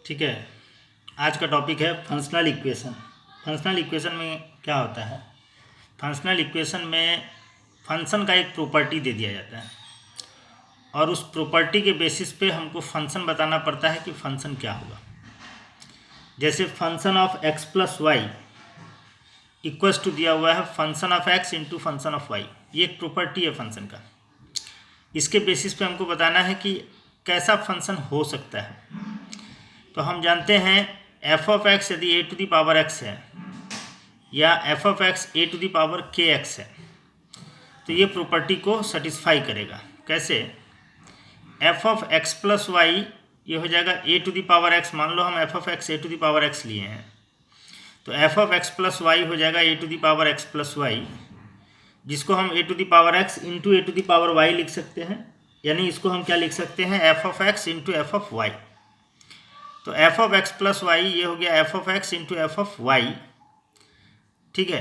ठीक है। आज का टॉपिक है फंक्शनल इक्वेशन। फंक्शनल इक्वेशन में क्या होता है? फंक्शनल इक्वेशन में फंक्शन का एक प्रॉपर्टी दे दिया जाता है और उस प्रॉपर्टी के बेसिस पे हमको फंक्शन बताना पड़ता है कि फंक्शन क्या होगा। जैसे function of X plus Y equals to दिया हुआ है function of X into function of Y. ये एक प्रॉपर्टी है फंक्शन का। इसके बेसिस पे हमको बताना है कि कैसा फंक्शन हो सकता है। तो हम जानते हैं एफ ऑफ एक्स यदि A to the power X है या F of X A to the power के एक्स है तो ये प्रॉपर्टी को सेटिस्फाई करेगा। कैसे? F of X plus Y ये हो जाएगा A to the power X. मान लो हम F of X A to the power X लिए हैं तो F of X plus Y हो जाएगा A to the power X plus Y, जिसको हम A to the power X into A to the power Y लिख सकते हैं। यानी इसको हम क्या लिख सकते हैं? F of X into F of Y. तो F of X plus Y ये हो गया F of X into F of Y. ठीक है।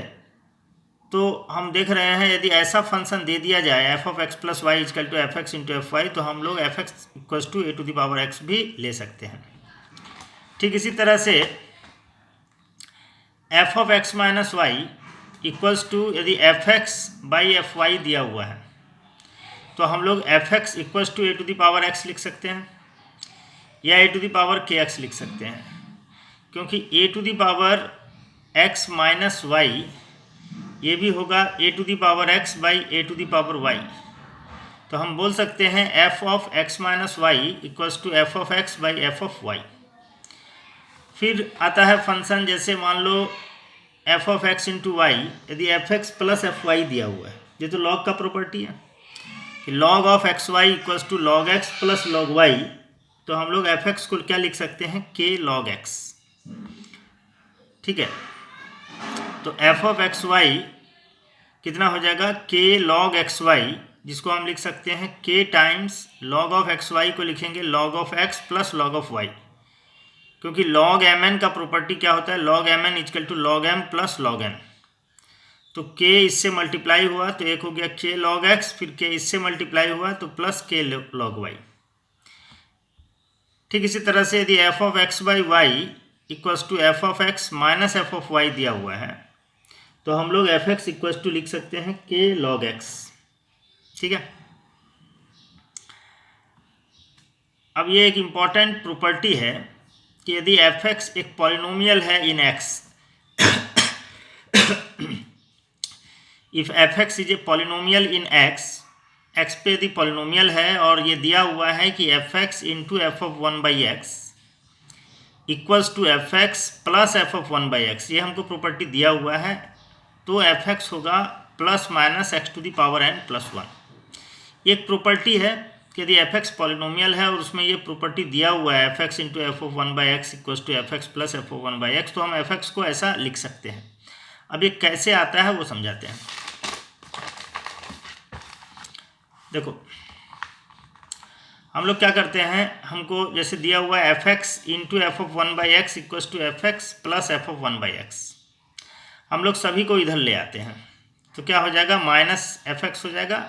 तो हम देख रहे हैं यदि ऐसा फंक्शन दे दिया जाए F of X plus Y equal to F X into F Y तो हम लोग F X equals to A to the power X भी ले सकते हैं। ठीक इसी तरह से F of x minus Y equals to यदि F X by F Y दिया हुआ है तो हम लोग F X equals to A to the power X लिख सकते हैं या ए टू दी पावर के एक्स लिख सकते हैं, क्योंकि A to the power X minus Y ये भी होगा A to the power X by A to the power Y. तो हम बोल सकते हैं F of x minus Y equals to F of X by F of Y. फिर आता है फंक्शन, जैसे मान लो F of X into Y यदि F x plus F Y दिया हुआ है, ये तो लॉग का प्रॉपर्टी है कि log of X Y equals to log X plus log Y. तो हम लोग एफ एक्स को क्या लिख सकते हैं? के लॉग एक्स। ठीक है। तो एफ ऑफ एक्स वाई कितना हो जाएगा? के लॉग एक्स वाई, जिसको हम लिख सकते हैं K times log of X Y को लिखेंगे log of X plus log of Y, क्योंकि लॉग एम एन का प्रॉपर्टी क्या होता है? Log M N is equal to log M plus log N. तो के इससे मल्टीप्लाई हुआ तो एक हो गया के लॉग एक्स, फिर के इससे मल्टीप्लाई हुआ तो प्लस के लॉग वाई। ठीक इसी तरह से यदि F of X by Y equals to F of x minus F of Y दिया हुआ है तो हम लोग एफ एक्स इक्वल्स टू लिख सकते हैं के लॉग एक्स। ठीक है। अब ये एक इम्पॉर्टेंट प्रॉपर्टी है कि यदि एफ एक्स एक पॉलिनोमियल है in X, if F X is a polynomial in X, X पे यदि पॉलिनोमियल है और ये दिया हुआ है कि F X into F of one by X equals to F x plus F of one by X, ये हमको प्रॉपर्टी दिया हुआ है, तो एफ एक्स होगा plus minus X to the power N plus one. एक प्रॉपर्टी है कि यदि एफ एक्स पॉलिनोमियल है और उसमें ये प्रॉपर्टी दिया हुआ है F X into F of one by X equals to F x plus F of one by X, तो हम एफ एक्स को ऐसा लिख सकते हैं। अब ये कैसे आता है वो समझाते हैं। देखो हम लोग क्या करते हैं, हमको जैसे दिया हुआ है F X into F of one by X equals to F x plus F of one by X, हम लोग सभी को इधर ले आते हैं तो क्या हो जाएगा? माइनस एफ एक्स हो जाएगा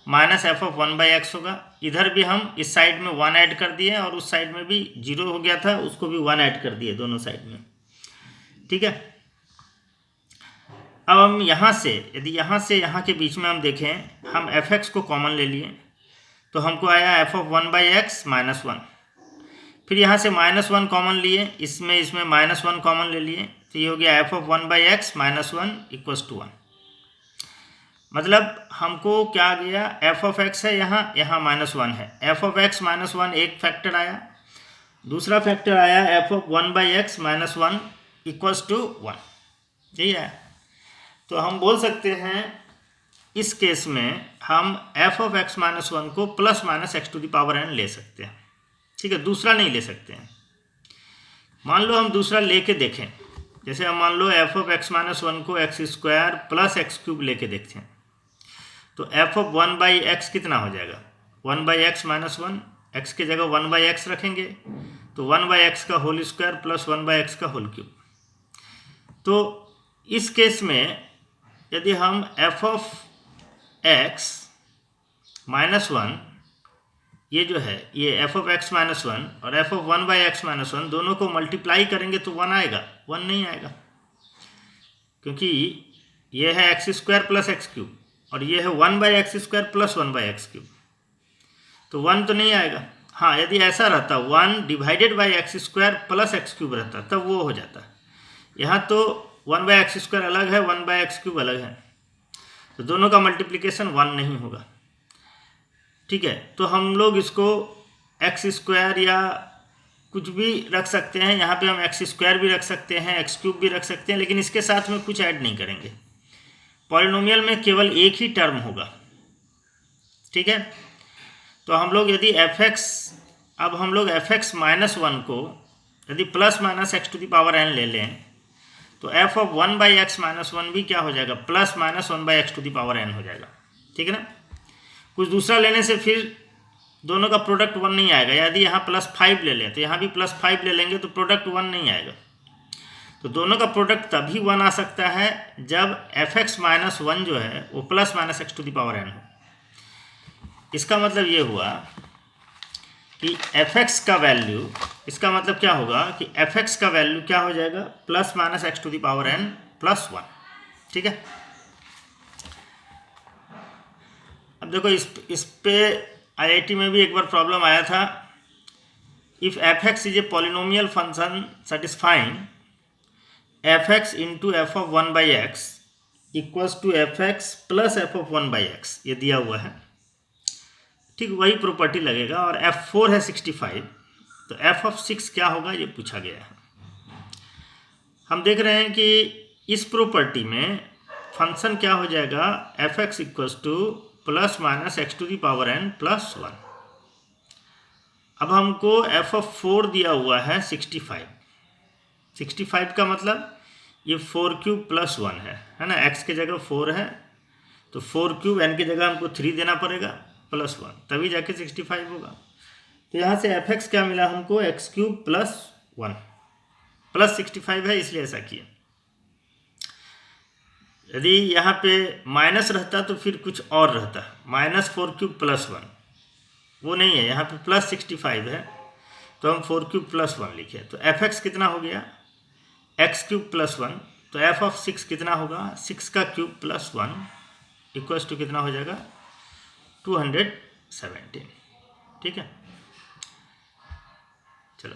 minus F of one by x होगा। इधर भी हम इस साइड में वन ऐड कर दिए और उस साइड में भी जीरो हो गया था, उसको भी वन ऐड कर दिए दोनों साइड में। ठीक है। अब हम यहाँ से यदि यहाँ से यहाँ के बीच में हम देखें, हम एफ एक्स को कॉमन ले लिए तो हमको आया F of one by x minus one. फिर यहाँ से माइनस वन कॉमन लिए, इसमें माइनस वन कॉमन ले लिए तो ये हो गया F of one by x minus one equals to one. मतलब हमको क्या आ गया? एफ ऑफ एक्स है यहाँ माइनस वन है, F of x minus one एक फैक्टर आया, दूसरा फैक्टर आया F of one by x minus one equals to one. यही है। तो हम बोल सकते हैं इस केस में हम F of x minus one को plus minus X to the power N ले सकते हैं। ठीक है। दूसरा नहीं ले सकते हैं। मान लो हम दूसरा लेके देखें, जैसे हम मान लो F of x minus one को x square plus x cube लेके देखते हैं तो F of one by x कितना हो जाएगा? One by x minus one, x की जगह वन बाई एक्स रखेंगे तो वन बाई एक्स का whole square plus one by x का होल क्यूब। तो इस केस में यदि हम F of x minus one ये जो है ये F of x minus one और F of one by x minus one दोनों को मल्टीप्लाई करेंगे तो वन आएगा, वन नहीं आएगा, क्योंकि ये है x square plus x cube और ये है one by x square plus one by x cube, तो वन तो नहीं आएगा। हाँ, यदि ऐसा रहता one divided by x square plus x cube रहता तब वो हो जाता। यहाँ तो वन बाई एक्स स्क्वायर अलग है, वन बाई एक्स क्यूब अलग है, तो दोनों का मल्टीप्लिकेशन वन नहीं होगा। ठीक है, तो हम लोग इसको एक्स स्क्वायर या कुछ भी रख सकते हैं, यहाँ पे हम एक्स स्क्वायर भी रख सकते हैं, एक्स क्यूब भी रख सकते हैं, लेकिन इसके साथ में कुछ ऐड नहीं करेंगे। पॉलिनोमियल में केवल एक ही टर्म होगा। ठीक है, तो हम लोग यदि एफ एक्स, अब हम लोग एफ एक्स माइनस वन को यदि plus minus X to the power N ले लें तो F of one by x minus one भी क्या हो जाएगा, plus minus one by X to the power N हो जाएगा। ठीक है ना, कुछ दूसरा लेने से फिर दोनों का प्रोडक्ट वन नहीं आएगा। यदि यहाँ प्लस फाइव ले लें तो यहाँ भी प्लस फाइव ले लेंगे तो प्रोडक्ट वन नहीं आएगा। तो दोनों का प्रोडक्ट तभी वन आ सकता है जब एफ एक्स माइनस वन जो है वो plus minus X to the power N हो। इसका मतलब ये हुआ कि एफ एक्स का वैल्यू, इसका मतलब क्या होगा कि एफ एक्स का वैल्यू क्या हो जाएगा, plus minus X to the power N plus one. ठीक है, अब देखो इस पे आईआईटी में भी एक बार प्रॉब्लम आया था। If F X is a polynomial function satisfying F X into F of one by X equals to F x plus F of one by X, ये दिया हुआ है। ठीक, वही प्रॉपर्टी लगेगा। और F4 है 65, तो F ऑफ 6 क्या होगा ये पूछा गया है। हम देख रहे हैं कि इस प्रॉपर्टी में फंक्शन क्या हो जाएगा, F X equals to plus minus X to the power N plus one. अब हमको एफ ऑफ 4 दिया हुआ है 65। 65 का मतलब ये 4 क्यूब प्लस वन है ना, एक्स के जगह 4 है तो 4 क्यूब, एन की जगह हमको 3 देना पड़ेगा प्लस वन, तभी जाके 65 होगा। तो यहाँ से एफ एक्स क्या मिला हमको, x cube plus one, plus 65 है इसलिए ऐसा किया। यदि यहाँ पे माइनस रहता तो फिर कुछ और रहता, माइनस 4 क्यूब प्लस वन, वो नहीं है, यहाँ पे प्लस 65 है तो हम 4 क्यूब प्लस वन लिखे। तो एफ एक्स कितना हो गया, एक्स क्यूब प्लस वन, तो एफ ऑफ 6 कितना होगा, 6 का cube plus one equals to कितना हो जाएगा, 217। ठीक है, चलो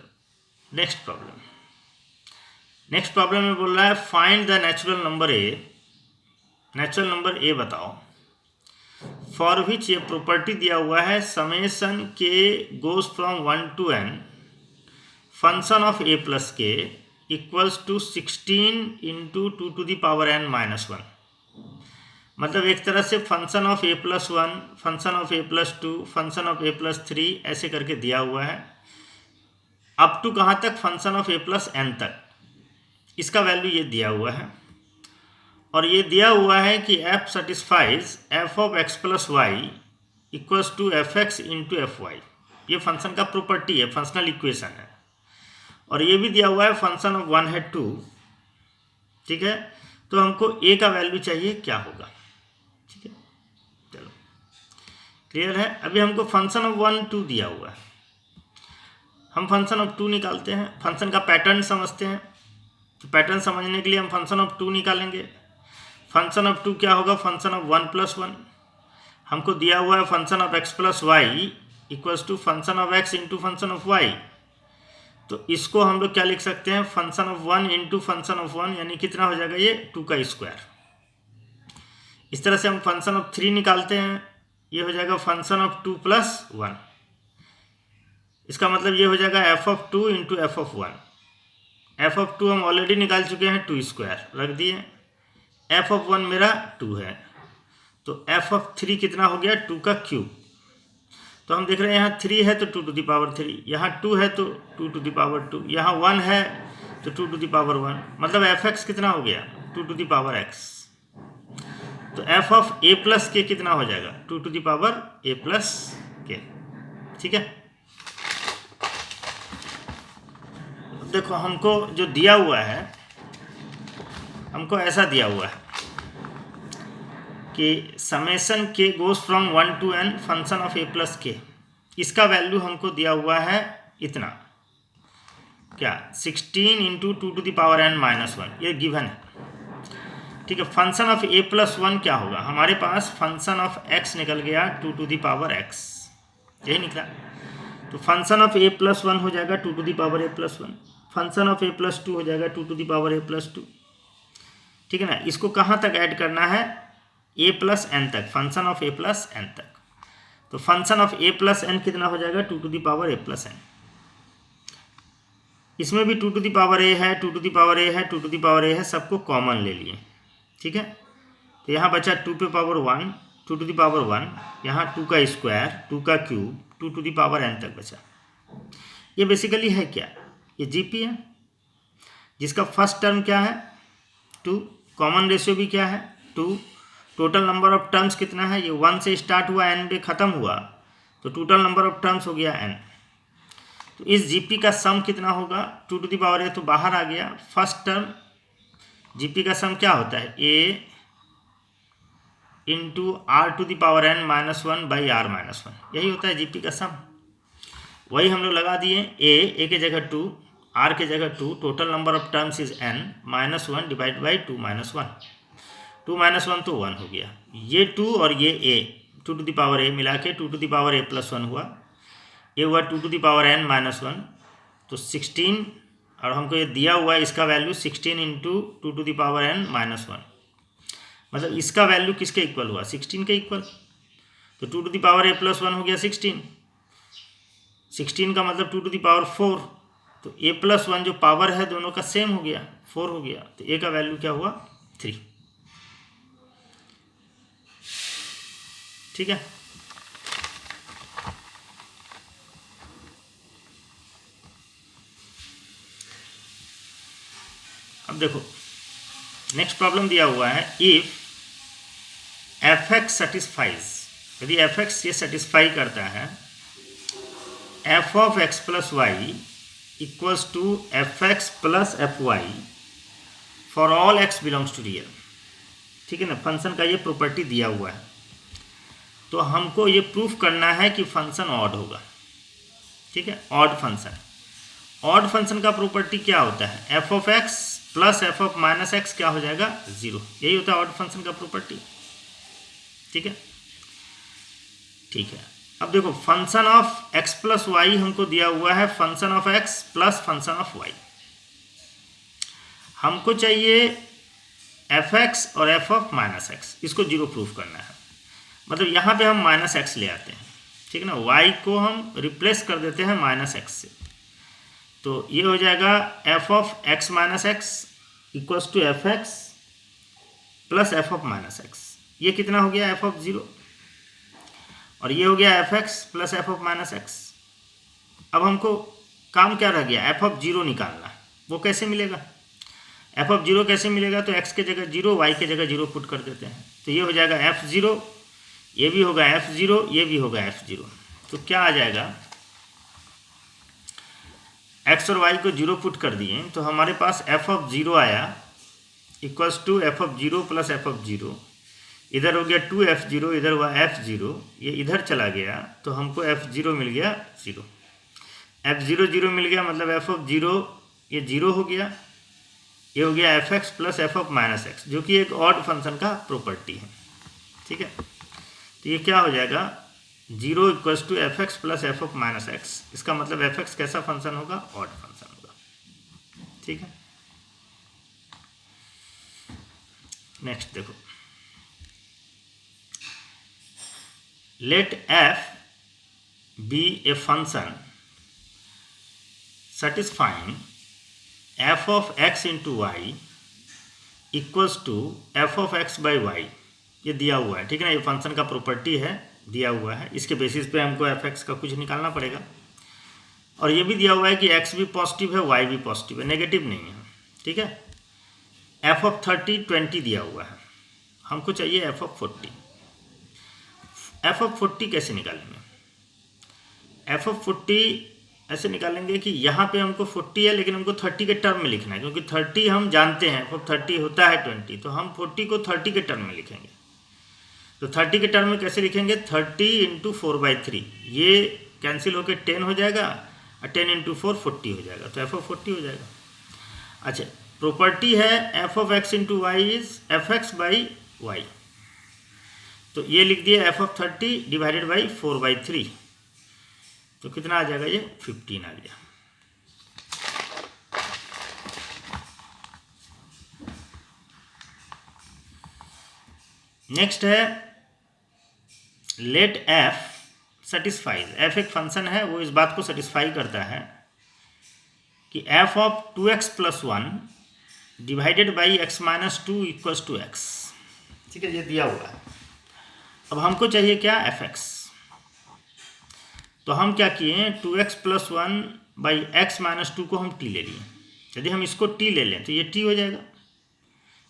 नेक्स्ट प्रॉब्लम। नेक्स्ट प्रॉब्लम में बोल रहा है find the natural number A, natural number A बताओ फॉर विच ये प्रॉपर्टी दिया हुआ है summation k goes from 1 to n function of A plus k equals to 16 into 2 to the power n minus one. मतलब एक तरह से function of A plus one, function of A plus two, function of A plus three ऐसे करके दिया हुआ है, up to कहाँ तक, function of A plus n तक, इसका वैल्यू ये दिया हुआ है। और ये दिया हुआ है कि F satisfies F of X plus Y equals to F X into F Y, ये फंक्शन का प्रॉपर्टी है, फंक्शनल इक्वेशन है। और ये भी दिया हुआ है फंक्शन ऑफ वन है टू। ठीक है, तो हमको ए का वैल्यू चाहिए क्या होगा। ठीक है, चलो क्लियर है। अभी हमको फंक्शन ऑफ 1 2 दिया हुआ है, हम फंक्शन ऑफ 2 निकालते हैं, फंक्शन का पैटर्न समझते हैं। तो पैटर्न समझने के लिए हम फंक्शन ऑफ 2 निकालेंगे। फंक्शन ऑफ 2 क्या होगा, फंक्शन ऑफ 1 प्लस 1। हमको दिया हुआ है function of x plus Y equals to function of x into function of y। तो इसको हम लोग क्या लिख सकते हैं, function of 1 into function of 1, यानी कितना हो जाएगा ये 2 का स्क्वायर। इस तरह से हम फंक्शन ऑफ 3 निकालते हैं, ये हो जाएगा फंक्शन ऑफ 2 प्लस 1। इसका मतलब ये हो जाएगा F of 2 into F of 1। F of 2 हम ऑलरेडी निकाल चुके हैं, 2 स्क्वायर रख दिए। एफ ऑफ 1 मेरा 2 है, तो एफ ऑफ 3 कितना हो गया, 2 का क्यूब। तो हम देख रहे हैं यहाँ 3 है तो 2 टू द पावर 3, यहाँ 2 है तो 2 टू द पावर 2, यहाँ 1 है तो 2 टू द पावर 1, मतलब एफ एक्स कितना हो गया, 2 टू द पावर एक्स। तो F of A plus K कितना हो जाएगा, 2 to the power A plus K. ठीक है, देखो हमको जो दिया हुआ है, हमको ऐसा दिया हुआ है कि summation k goes from 1 to n function of A plus के इसका वैल्यू हमको दिया हुआ है इतना, क्या 16 इंटू 2n-1, ये गिवन है। ठीक है, फंक्शन ऑफ a+1 क्या होगा, हमारे पास फंक्शन ऑफ x निकल गया 2x, यही निकला। तो फंक्शन ऑफ a+1 हो जाएगा 2a+1, फंक्शन ऑफ a+2 हो जाएगा 2a+2। ठीक है ना, इसको कहाँ तक ऐड करना है, a+n तक, फंक्शन ऑफ a+n तक। तो फंक्शन ऑफ a+n कितना हो जाएगा 2a+n। इसमें भी 2a है, 2a है, 2a है, सबको कॉमन ले लिए। ठीक है, तो यहाँ बचा 2 टू दी 1, यहाँ 2 का स्क्वायर, 2 का क्यूब, 2n तक बचा। ये बेसिकली है क्या, ये जीपी है, जिसका फर्स्ट टर्म क्या है 2, कॉमन रेशियो भी क्या है 2, टोटल नंबर ऑफ टर्म्स कितना है, ये 1 से स्टार्ट हुआ n पे ख़त्म हुआ, तो टोटल नंबर ऑफ टर्म्स हो गया n। तो इस जीपी का सम कितना होगा, 2 तो बाहर आ गया, फर्स्ट टर्म जीपी का सम क्या होता है, a इंटू r⁻n-1/r-1, यही होता है जीपी का सम। वही हम लोग लगा दिए, a के जगह 2, r के जगह 2, total number of terms is n, -1 divide by 2 -1, 2 -1 तो 1 हो गया, ये 2 और ये a, 2 मिला के 2a+1 हुआ, ये हुआ 2n-1, तो 16, और हमको ये दिया हुआ है इसका वैल्यू 16 इंटू 2n-1, मतलब इसका वैल्यू किसके इक्वल हुआ, 16 के इक्वल। तो 2a+1 हो गया 16 का मतलब 2⁴, तो a+1 जो पावर है दोनों का सेम हो गया, 4 हो गया, तो a का वैल्यू क्या हुआ 3। ठीक है, अब देखो नेक्स्ट प्रॉब्लम दिया हुआ है, इफ f(x) सेटिस्फाइज, यदि f(x) ये सेटिस्फाई करता है f(x + y) equals to f(x + fy) for all x belongs to real. ठीक है ना, फंक्शन का ये प्रॉपर्टी दिया हुआ है, तो हमको ये प्रूफ करना है कि फंक्शन ऑड होगा। ठीक है, ऑड फंक्शन का प्रॉपर्टी क्या होता है, f(x) + f(-x) क्या हो जाएगा 0, यही होता है ऑड फंक्शन का प्रॉपर्टी। ठीक है, ठीक है, अब देखो फंक्शन ऑफ x + y हमको दिया हुआ है, function of x plus function of y। हमको चाहिए f(x) और f(-x), इसको 0 प्रूफ करना है, मतलब यहाँ पे हम -x ले आते हैं। ठीक है ना, y को हम रिप्लेस कर देते हैं -x से, तो ये हो जाएगा f(x-x) equals to f(x) plus f(-x), ये कितना हो गया f(0), और ये हो गया f(x) प्लस f(-x). अब हमको काम क्या रह गया, f(0) निकालना, वो कैसे मिलेगा, f(0) कैसे मिलेगा, तो x के जगह 0, y के जगह 0 पुट कर देते हैं, तो ये हो जाएगा f(0), ये भी होगा f(0), ये भी होगा f(0), तो क्या आ जाएगा, x और y को 0 पुट कर दिए, तो हमारे पास f(0) आया equals to f(0) plus f(0), इधर हो गया 2f(0), इधर हुआ f(0), ये इधर चला गया, तो हमको f(0) मिल गया 0, f(0) 0 मिल गया, मतलब f(0) ये 0 हो गया, ये हो गया f(x) प्लस f(-x), जो कि एक ऑड फंक्शन का प्रॉपर्टी है। ठीक है, तो ये क्या हो जाएगा 0 equals to f(x) plus f(-x), इसका मतलब f(x) कैसा फंक्शन होगा, ऑड फंक्शन होगा। ठीक है, नेक्स्ट देखो, let f be a function satisfying f(x) into y equals to f(x/y), ये दिया हुआ है। ठीक है ना, ये फंक्शन का प्रॉपर्टी है, दिया हुआ है, इसके बेसिस पे हमको f(x) का कुछ निकालना पड़ेगा, और ये भी दिया हुआ है कि x भी पॉजिटिव है, y भी पॉजिटिव है, नेगेटिव नहीं है। ठीक है, f(30) 20 दिया हुआ है, हमको चाहिए f(40). f(40) कैसे निकालेंगे, f(40) ऐसे निकालेंगे कि यहाँ पे हमको 40 है, लेकिन हमको 30 के टर्म में लिखना है, क्योंकि 30 हम जानते हैं f(30) होता है 20, तो हम 40 को 30 के टर्म में लिखेंगे। तो 30 के टर्म में कैसे लिखेंगे, 30 × 4/3, ये कैंसिल होकर 10 हो जाएगा और 10 इंटू 4 40 हो जाएगा, तो एफ ऑफ 40 हो जाएगा। अच्छा, प्रॉपर्टी है F of X into Y is F X by Y, तो ये लिख दिया एफ ऑफ 30 डिवाइडेड बाई 4/3, तो कितना आ जाएगा, ये 15 आ गया। नेक्स्ट है लेट एफ सेटिस्फाइज, एफ एक फंक्शन है, वो इस बात को सेटिस्फाई करता है कि F of 2x + 1 divided by x - 2 equals to x, ठीक है, ये दिया हुआ है। अब हमको चाहिए क्या, एफ एक्स, तो हम क्या किए 2x + 1 बाई x - 2 को हम t ले लिए। यदि हम इसको t ले लें तो ये t हो जाएगा,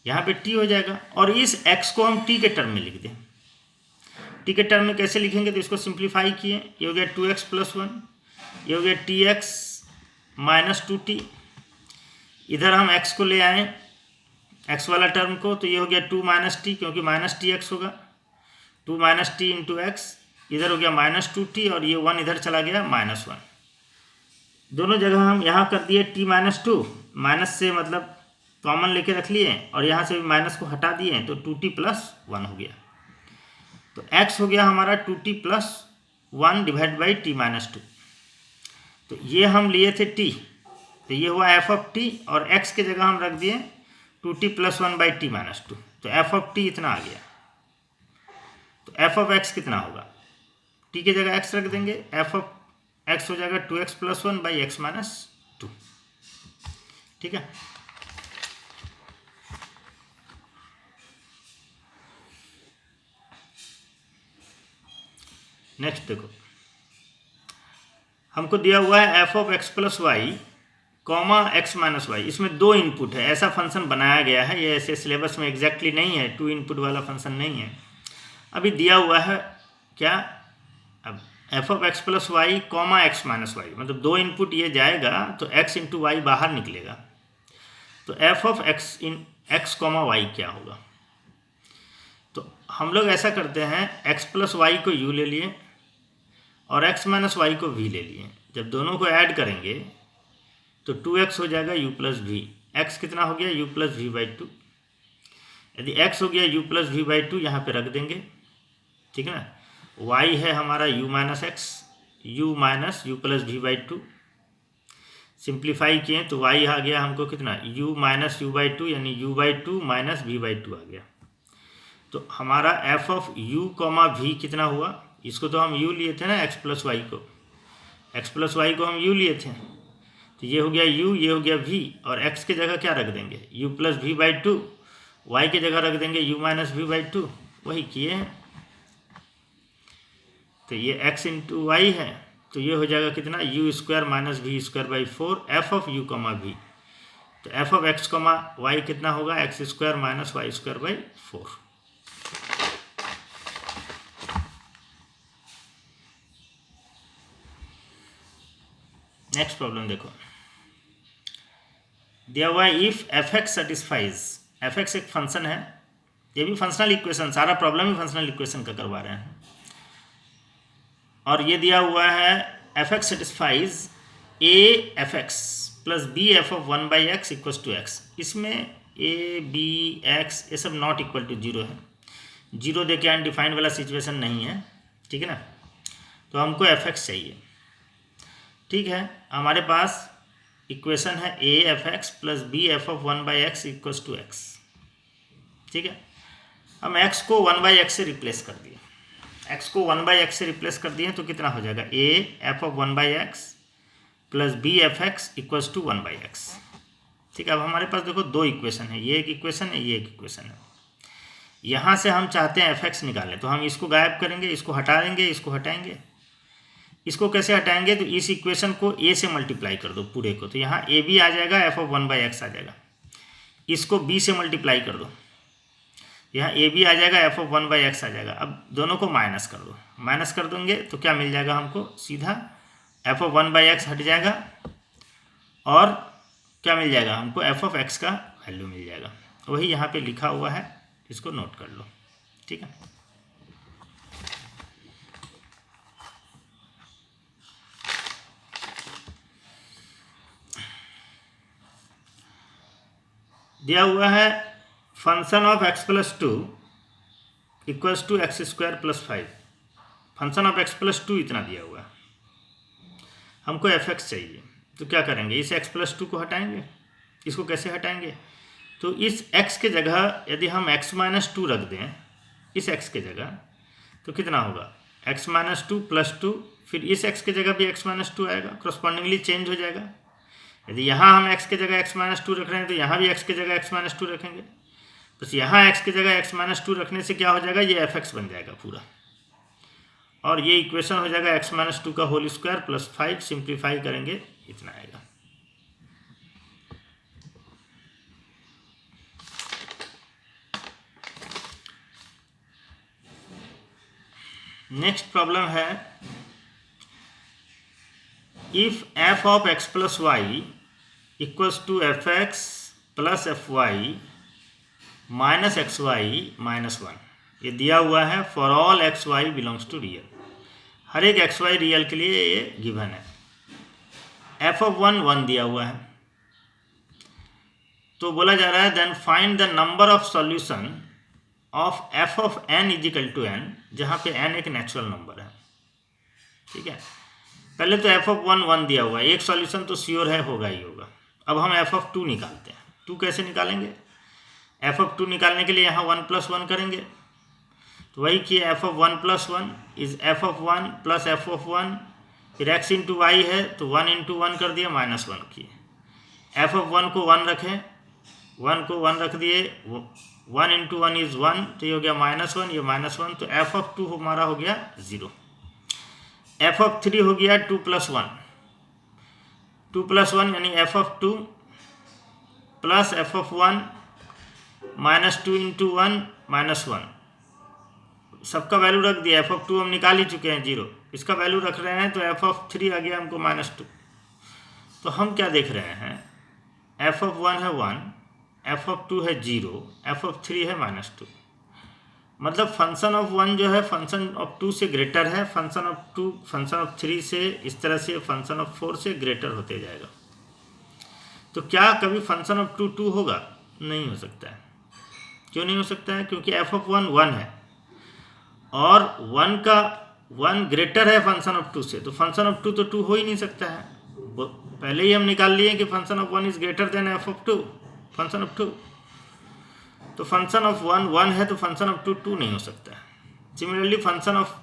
यहाँ पे t हो जाएगा, और इस x को हम t के टर्म में लिख दें। t के टर्म में कैसे लिखेंगे, तो इसको सिंप्लीफाई किए, ये हो गया 2x + 1, ये हो गया tx - 2t, इधर हम x को ले आए x वाला टर्म को, तो ये हो गया 2 - t, क्योंकि -tx होगा, 2 - t इंटू एक्स, इधर हो गया -2t, और ये 1 इधर चला गया -1, दोनों जगह हम यहाँ कर दिए t - 2, माइनस से मतलब कॉमन लेके रख लिए, और यहाँ से माइनस को हटा दिए, तो 2t + 1 हो गया, तो x हो गया हमारा 2t + 1 डिवाइड बाई t - 2, तो ये हम लिए थे t, तो ये हुआ एफ ऑफ t, और x के जगह हम रख दिए 2t + 1 बाई t - 2, तो एफ ऑफ t इतना आ गया। तो एफ ऑफ x कितना होगा, t की जगह x रख देंगे, एफ ऑफ x हो जाएगा 2x + 1 बाई x - 2, ठीक है। नेक्स्ट देखो, हमको दिया हुआ है F of x + y comma x - y, इसमें 2 इनपुट है, ऐसा फंक्शन बनाया गया है, ये ऐसे सिलेबस में एग्जैक्टली नहीं है, 2 इनपुट वाला फंक्शन नहीं है। अभी दिया हुआ है क्या, अब F of x + y comma x - y, मतलब 2 इनपुट ये जाएगा तो x इंटू वाई बाहर निकलेगा, तो F of x comma y क्या होगा। तो हम लोग ऐसा करते हैं, x + y को u ले लिए और x - y को v ले लिए, जब दोनों को ऐड करेंगे तो 2x हो जाएगा u + v, x कितना हो गया u + v/2, यदि x हो गया u + v/2 यहाँ पे रख देंगे, ठीक है ना। y है हमारा u - x, u - u + v/2, simplify किए तो y आ गया हमको कितना u - u/2, यानी u/2 - v/2 आ गया। तो हमारा एफ ऑफ u, v कितना हुआ, इसको तो हम u लिए थे ना, x + y को, x + y को हम u लिए थे, तो ये हो गया u, ये हो गया v, और x के जगह क्या रख देंगे u + v/2, y के जगह रख देंगे u - v/2, वही किए हैं। तो ये x इंटू वाई है, तो ये हो जाएगा कितना u² - v²/4 F of u, v, तो एफ ऑफ x, y कितना होगा x² - y²/4। नेक्स्ट प्रॉब्लम देखो, दिया हुआ है if F X satisfies, F X एक फंक्शन है, ये भी फंक्शनल इक्वेशन, सारा प्रॉब्लम ही फंक्शनल इक्वेशन का करवा रहे हैं, और ये दिया हुआ है F X satisfies A F x plus B F of 1/x equals to x, इसमें ए बी एक्स ये सब नॉट इक्वल टू 0 है, 0 दे के अनडिफाइंड वाला सिचुएशन नहीं है, ठीक है ना। तो हमको एफ एक्स चाहिए, ठीक है, हमारे पास इक्वेशन है A F x plus B F of 1/x equals to x, ठीक है। हम x को 1/x से रिप्लेस कर दिए, x को 1/x से रिप्लेस कर दिए तो कितना हो जाएगा A F of 1/x plus B F X equals to 1/x, ठीक है। अब हमारे पास देखो 2 इक्वेशन है, ये एक इक्वेशन है, ये एक इक्वेशन है, यहाँ से हम चाहते हैं एफ एक्स निकालें, तो हम इसको गायब करेंगे, इसको हटा देंगे, इसको हटाएंगे। इसको कैसे हटाएंगे, तो इस इक्वेशन को a से मल्टीप्लाई कर दो पूरे को, तो यहाँ ए बी आ जाएगा, एफ ऑफ 1/x आ जाएगा, इसको b से मल्टीप्लाई कर दो, यहाँ ए बी आ जाएगा, एफ ऑफ 1/x आ जाएगा। अब दोनों को माइनस कर दो, माइनस कर देंगे तो क्या मिल जाएगा हमको, सीधा एफ ऑफ 1/x हट जाएगा, और क्या मिल जाएगा हमको, एफ ऑफ x का वैल्यू मिल जाएगा, वही यहाँ पे लिखा हुआ है, इसको नोट कर लो, ठीक है। दिया हुआ है function of x plus 2 equals to X square plus 5। Function of x plus 2 इतना दिया हुआ है, हमको fx चाहिए। तो क्या करेंगे, इस x प्लस 2 को हटाएंगे। इसको कैसे हटाएंगे, तो इस x के जगह यदि हम x माइनस 2 रख दें इस x के जगह, तो कितना होगा x माइनस 2 प्लस 2, फिर इस x के जगह भी x माइनस 2 आएगा, क्रॉसपॉन्डिंगली चेंज हो जाएगा। यदि यहाँ हम x के जगह x माइनस 2 रख रहे हैं तो यहाँ भी x के जगह x माइनस 2 रखेंगे। बस यहाँ x के जगह x माइनस 2 रखने से क्या हो जाएगा, ये fx बन जाएगा पूरा, और ये इक्वेशन हो जाएगा x माइनस 2 का होल स्क्वायर प्लस 5। सिंप्लीफाई करेंगे इतना आएगा। नेक्स्ट प्रॉब्लम है, if f of x plus Y equals to F x plus F y minus x y minus 1। ये दिया हुआ है for all x y belongs to real. हर एक एक्स वाई रियल के लिए ये गिवन है। f ऑफ 1 दिया हुआ है, तो बोला जा रहा है then find the number of solution of f of n is equal to n, जहाँ पे n एक नेचुरल नंबर है। ठीक है, पहले तो f ऑफ 1 दिया हुआ है, एक सॉल्यूशन तो श्योर है, होगा ही होगा। अब हम f ऑफ 2 निकालते हैं। 2 कैसे निकालेंगे, f ऑफ 2 निकालने के लिए यहाँ 1 प्लस 1 करेंगे, तो वही किए f of 1 plus 1 is f of 1 plus f of 1, फिर x इंटू वाई है तो 1 इंटू 1 कर दिए माइनस 1 किए। f ऑफ 1 को 1 रखें, 1 को 1 रख दिए, 1 इंटू 1 इज 1, तो ये हो गया माइनस 1, ये माइनस 1, तो f ऑफ 2 हमारा हो गया 0। f ऑफ 3 हो गया 2 प्लस 1, 2 प्लस 1 यानी f of 2 plus f of 1 minus 2 into 1 minus 1, सबका वैल्यू रख दिया। f ऑफ 2 हम निकाल ही चुके हैं 0, इसका वैल्यू रख रहे हैं, तो f ऑफ 3 आ गया हमको माइनस 2। तो हम क्या देख रहे हैं, f ऑफ 1 है 1, f ऑफ 2 है 0, f ऑफ 3 है माइनस 2। मतलब फंक्शन ऑफ 1 जो है फंक्शन ऑफ 2 से ग्रेटर है, फंक्शन ऑफ 2 फंक्शन ऑफ 3 से, इस तरह से फंक्शन ऑफ 4 से ग्रेटर होते जाएगा। तो क्या कभी फंक्शन ऑफ 2 होगा, नहीं हो सकता है। क्यों नहीं हो सकता है, क्योंकि f ऑफ 1 है और 1 ग्रेटर है फंक्शन ऑफ 2 से, तो फंक्शन ऑफ 2 तो 2 हो ही नहीं सकता है। पहले ही हम निकाल लिए कि function of 1 is greater than f of 2, function of 2। तो फंक्शन ऑफ 1 है, तो फंक्शन ऑफ 2 नहीं हो सकता है। सिमिलरली फंक्शन ऑफ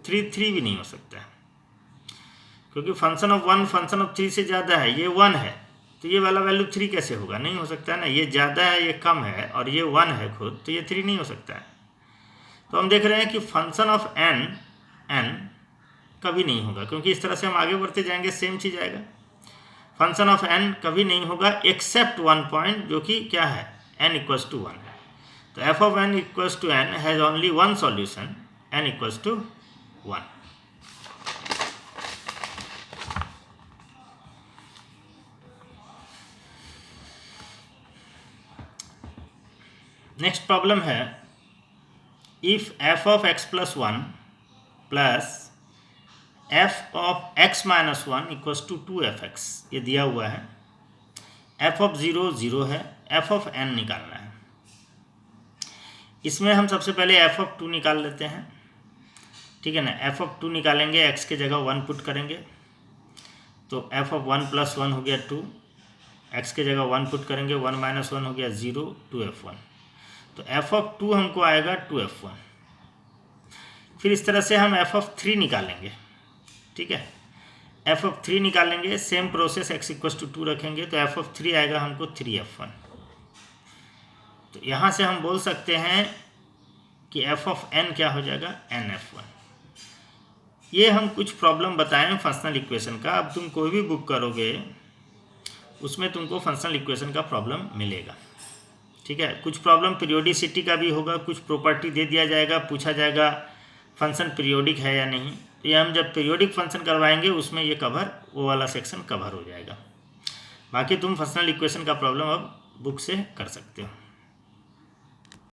3 भी नहीं हो सकता है, क्योंकि फंक्शन ऑफ 1 फंक्शन ऑफ 3 से ज़्यादा है, ये 1 है, तो ये वाला वैल्यू 3 कैसे होगा, नहीं हो सकता है ना। ये ज़्यादा है, ये कम है, और ये 1 है खुद, तो ये 3 नहीं हो सकता है। तो हम देख रहे हैं कि फंक्शन ऑफ n कभी नहीं होगा, क्योंकि इस तरह से हम आगे बढ़ते जाएंगे सेम चीज़ आएगा। फंक्शन ऑफ n कभी नहीं होगा एक्सेप्ट 1 पॉइंट, जो कि क्या है, n इक्वल्स टू 1 है। तो f of n equals to n has only 1 solution, n equals to 1। Next problem है, if f of x plus 1 plus f of x minus 1 equals to 2fx, ये दिया हुआ है। f ऑफ 0 है, f of n निकालना है। इसमें हम सबसे पहले f ऑफ 2 निकाल लेते हैं, ठीक है ना। f ऑफ 2 निकालेंगे, x के जगह 1 पुट करेंगे, तो f ऑफ 1 प्लस 1 हो गया 2, x के जगह 1 पुट करेंगे, 1 माइनस 1 हो गया 0, 2f1। तो f ऑफ 2 हमको आएगा 2f1। फिर इस तरह से हम f ऑफ 3 निकालेंगे, ठीक है। f ऑफ 3 निकालेंगे, same process, x equals to 2 रखेंगे, तो f ऑफ 3 आएगा हमको 3f1। तो यहाँ से हम बोल सकते हैं कि f ऑफ n क्या हो जाएगा, nf1। ये हम कुछ प्रॉब्लम बताएं फंक्शनल इक्वेशन का। अब तुम कोई भी बुक करोगे उसमें तुमको फंक्शनल इक्वेशन का प्रॉब्लम मिलेगा, ठीक है। कुछ प्रॉब्लम पीरियोडिसिटी का भी होगा, कुछ प्रॉपर्टी दे दिया जाएगा, पूछा जाएगा फंक्शन पीरियोडिक है या नहीं। तो ये हम जब पीरियोडिक फंक्शन करवाएंगे उसमें ये कवर, वो वाला सेक्शन कवर हो जाएगा। बाकी तुम फंक्शनल इक्वेशन का प्रॉब्लम अब बुक से कर सकते हो।